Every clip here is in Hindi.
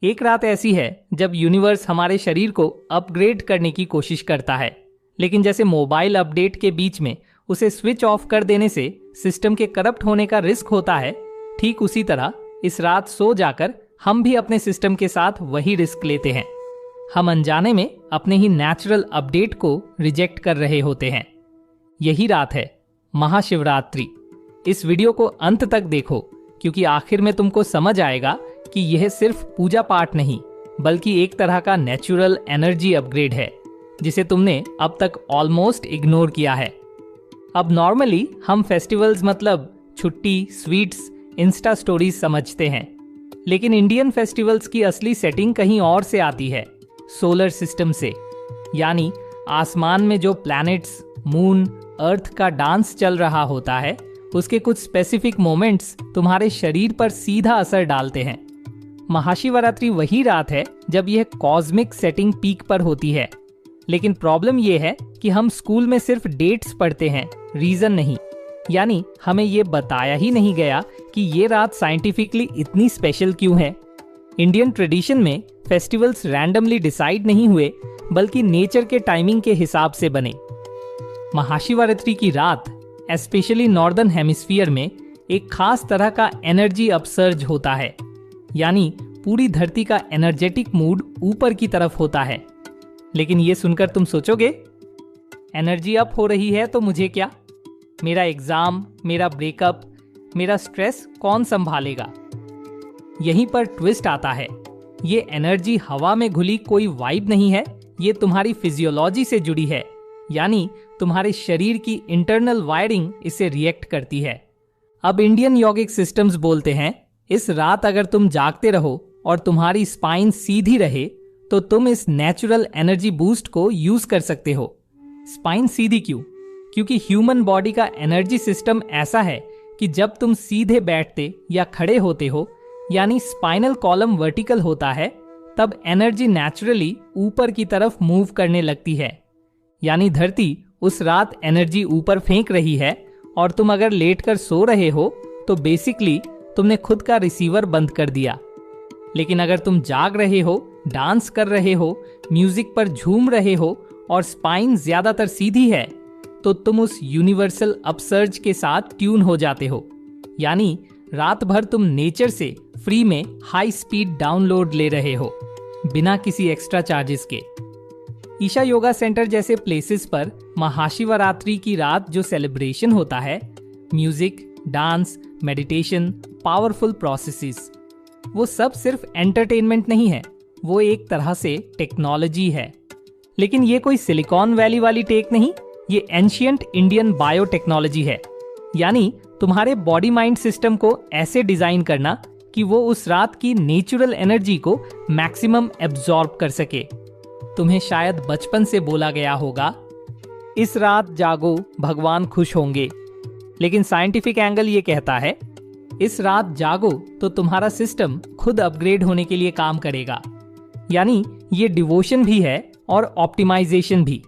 एक रात ऐसी है जब यूनिवर्स हमारे शरीर को अपग्रेड करने की कोशिश करता है, लेकिन जैसे मोबाइल अपडेट के बीच में उसे स्विच ऑफ कर देने से सिस्टम के करप्ट होने का रिस्क होता है, ठीक उसी तरह इस रात सो जाकर हम भी अपने सिस्टम के साथ वही रिस्क लेते हैं। हम अनजाने में अपने ही नेचुरल अपडेट को रिजेक्ट कर रहे होते हैं। यही रात है महाशिवरात्रि। इस वीडियो को अंत तक देखो, क्योंकि आखिर में तुमको समझ आएगा कि यह सिर्फ पूजा पाठ नहीं, बल्कि एक तरह का नेचुरल एनर्जी अपग्रेड है जिसे तुमने अब तक ऑलमोस्ट इग्नोर किया है। अब नॉर्मली हम फेस्टिवल्स मतलब छुट्टी, स्वीट्स, इंस्टा स्टोरीज समझते हैं, लेकिन इंडियन फेस्टिवल्स की असली सेटिंग कहीं और से आती है, सोलर सिस्टम से। यानी आसमान में जो प्लैनेट्स, मून, अर्थ का डांस चल रहा होता है, उसके कुछ स्पेसिफिक मोमेंट्स तुम्हारे शरीर पर सीधा असर डालते हैं। महाशिवरात्रि वही रात है जब यह कॉस्मिक सेटिंग पीक पर होती है, लेकिन प्रॉब्लम यह है कि हम स्कूल में सिर्फ डेट्स पढ़ते हैं, रीजन नहीं। यानी हमें यह बताया ही नहीं गया कि ये रात साइंटिफिकली इतनी स्पेशल क्यों है। इंडियन ट्रेडिशन में फेस्टिवल्स रैंडमली डिसाइड नहीं हुए, बल्कि नेचर के टाइमिंग के हिसाब से बने। महाशिवरात्रि की रात स्पेशली नॉर्दर्न हेमिस्फीयर में एक खास तरह का एनर्जी अपसर्ज होता है, यानी पूरी धरती का एनर्जेटिक मूड ऊपर की तरफ होता है। लेकिन ये सुनकर तुम सोचोगे, एनर्जी अप हो रही है तो मुझे क्या? मेरा एग्जाम, मेरा ब्रेकअप, मेरा स्ट्रेस कौन संभालेगा? यहीं पर ट्विस्ट आता है। ये एनर्जी हवा में घुली कोई वाइब नहीं है, ये तुम्हारी फिजियोलॉजी से जुड़ी है, यानी तुम्हारे शरीर की इंटरनल वायरिंग इससे रिएक्ट करती है। अब इंडियन योगिक सिस्टम्स बोलते हैं, इस रात अगर तुम जागते रहो और तुम्हारी स्पाइन सीधी रहे तो तुम इस नेचुरल एनर्जी बूस्ट को यूज कर सकते हो। स्पाइन सीधी क्यों? क्योंकि ह्यूमन बॉडी का एनर्जी सिस्टम ऐसा है कि जब तुम सीधे बैठते या खड़े होते हो, यानी स्पाइनल कॉलम वर्टिकल होता है, तब एनर्जी नेचुरली ऊपर की तरफ मूव करने लगती है। यानी धरती उस रात एनर्जी ऊपर फेंक रही है, और तुम अगर लेटकर सो रहे हो तो बेसिकली तुमने खुद का रिसीवर बंद कर दिया। लेकिन अगर तुम जाग रहे हो, डांस कर रहे हो, म्यूजिक पर झूम रहे हो और स्पाइन ज्यादातर सीधी है, तो तुम उस यूनिवर्सल अपसर्ज के साथ ट्यून हो जाते हो। यानी रात भर तुम नेचर से फ्री में हाई स्पीड डाउनलोड ले रहे हो, बिना किसी एक्स्ट्रा चार्जेस के। ईशा योगा सेंटर जैसे प्लेसेस पर महाशिवरात्रि की रात जो सेलिब्रेशन होता है, music, dance, meditation, powerful processes, वो सब सिर्फ एंटरटेनमेंट नहीं है, वो एक तरह से टेक्नोलॉजी है। लेकिन ये कोई सिलिकॉन वैली वाली टेक नहीं, ये एंशियंट इंडियन बायोटेक्नोलॉजी है। यानी तुम्हारे बॉडी माइंड सिस्टम को ऐसे डिजाइन करना कि वो उस रात की नेचुरल एनर्जी को मैक्सिमम एब्जॉर्ब कर सके। तुम्हें शायद बचपन से बोला गया होगा, इस रात जागो, भगवान खुश होंगे। लेकिन साइंटिफिक एंगल ये कहता है, इस रात जागो तो तुम्हारा सिस्टम खुद अपग्रेड होने के लिए काम करेगा। यानी ये डिवोशन भी है और ऑप्टिमाइजेशन भी।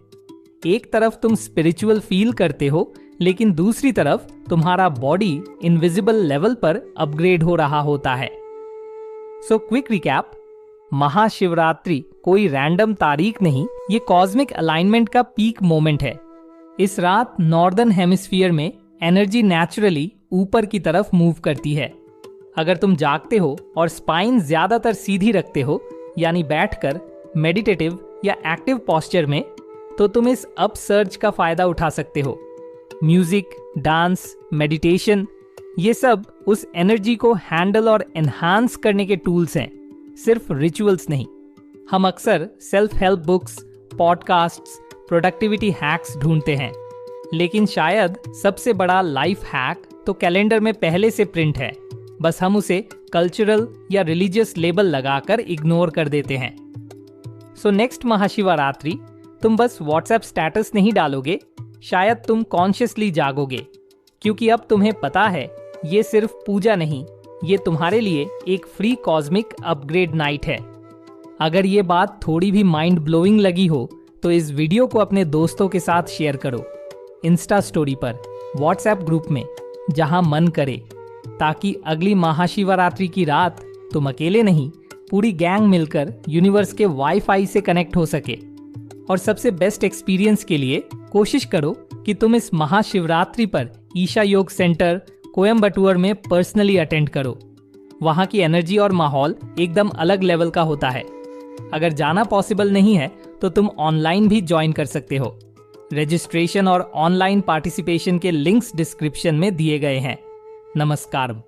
एक तरफ तुम स्पिरिचुअल फील करते हो, लेकिन दूसरी तरफ तुम्हारा बॉडी इनविजिबल लेवल पर अपग्रेड हो रहा होता है। सो क्विक रिकैप, महाशिवरात्रि कोई रैंडम तारीख नहीं, ये कॉस्मिक अलाइनमेंट का पीक मोमेंट है। इस रात नॉर्दर्न हेमिस्फीयर में एनर्जी नेचुरली ऊपर की तरफ मूव करती है। अगर तुम जागते हो और स्पाइन ज्यादातर सीधी रखते हो, यानी बैठकर मेडिटेटिव या एक्टिव पोस्चर में, तो तुम इस अपसर्ज का फायदा उठा सकते हो। म्यूजिक, डांस, मेडिटेशन, ये सब उस एनर्जी को हैंडल और एनहांस करने के टूल्स हैं, सिर्फ रिचुअल्स नहीं। हम अक्सर self help books, podcasts, productivity hacks ढूंढते हैं, लेकिन शायद सबसे बड़ा लाइफ हैक तो कैलेंडर में पहले से प्रिंट है, बस हम उसे कल्चरल या रिलीजियस लेबल लगाकर इग्नोर कर देते हैं। सो नेक्स्ट महाशिवरात्रि तुम बस व्हाट्सएप स्टेटस नहीं डालोगे, शायद तुम कॉन्शियसली जागोगे, क्योंकि अब तुम्हें पता है ये सिर्फ पूजा नहीं, ये तुम्हारे लिए एक फ्री कॉस्मिक अपग्रेड नाइट है। अगर ये बात थोड़ी भी माइंड ब्लोइंग लगी हो तो इस वीडियो को अपने दोस्तों के साथ शेयर करो, इंस्टा स्टोरी पर, व्हाट्सएप ग्रुप में, जहां मन करे, ताकि अगली महाशिवरात्रि की रात तुम अकेले नहीं पूरी गैंग मिलकर यूनिवर्स के वाईफाई से कनेक्ट हो सके। और सबसे बेस्ट एक्सपीरियंस के लिए कोशिश करो कि तुम इस महाशिवरात्रि पर ईशा योग सेंटर कोयम्बटूर में पर्सनली अटेंड करो। वहाँ की एनर्जी और माहौल एकदम अलग लेवल का होता है। अगर जाना पॉसिबल नहीं है तो तुम ऑनलाइन भी ज्वाइन कर सकते हो। रजिस्ट्रेशन और ऑनलाइन पार्टिसिपेशन के लिंक्स डिस्क्रिप्शन में दिए गए हैं। नमस्कार।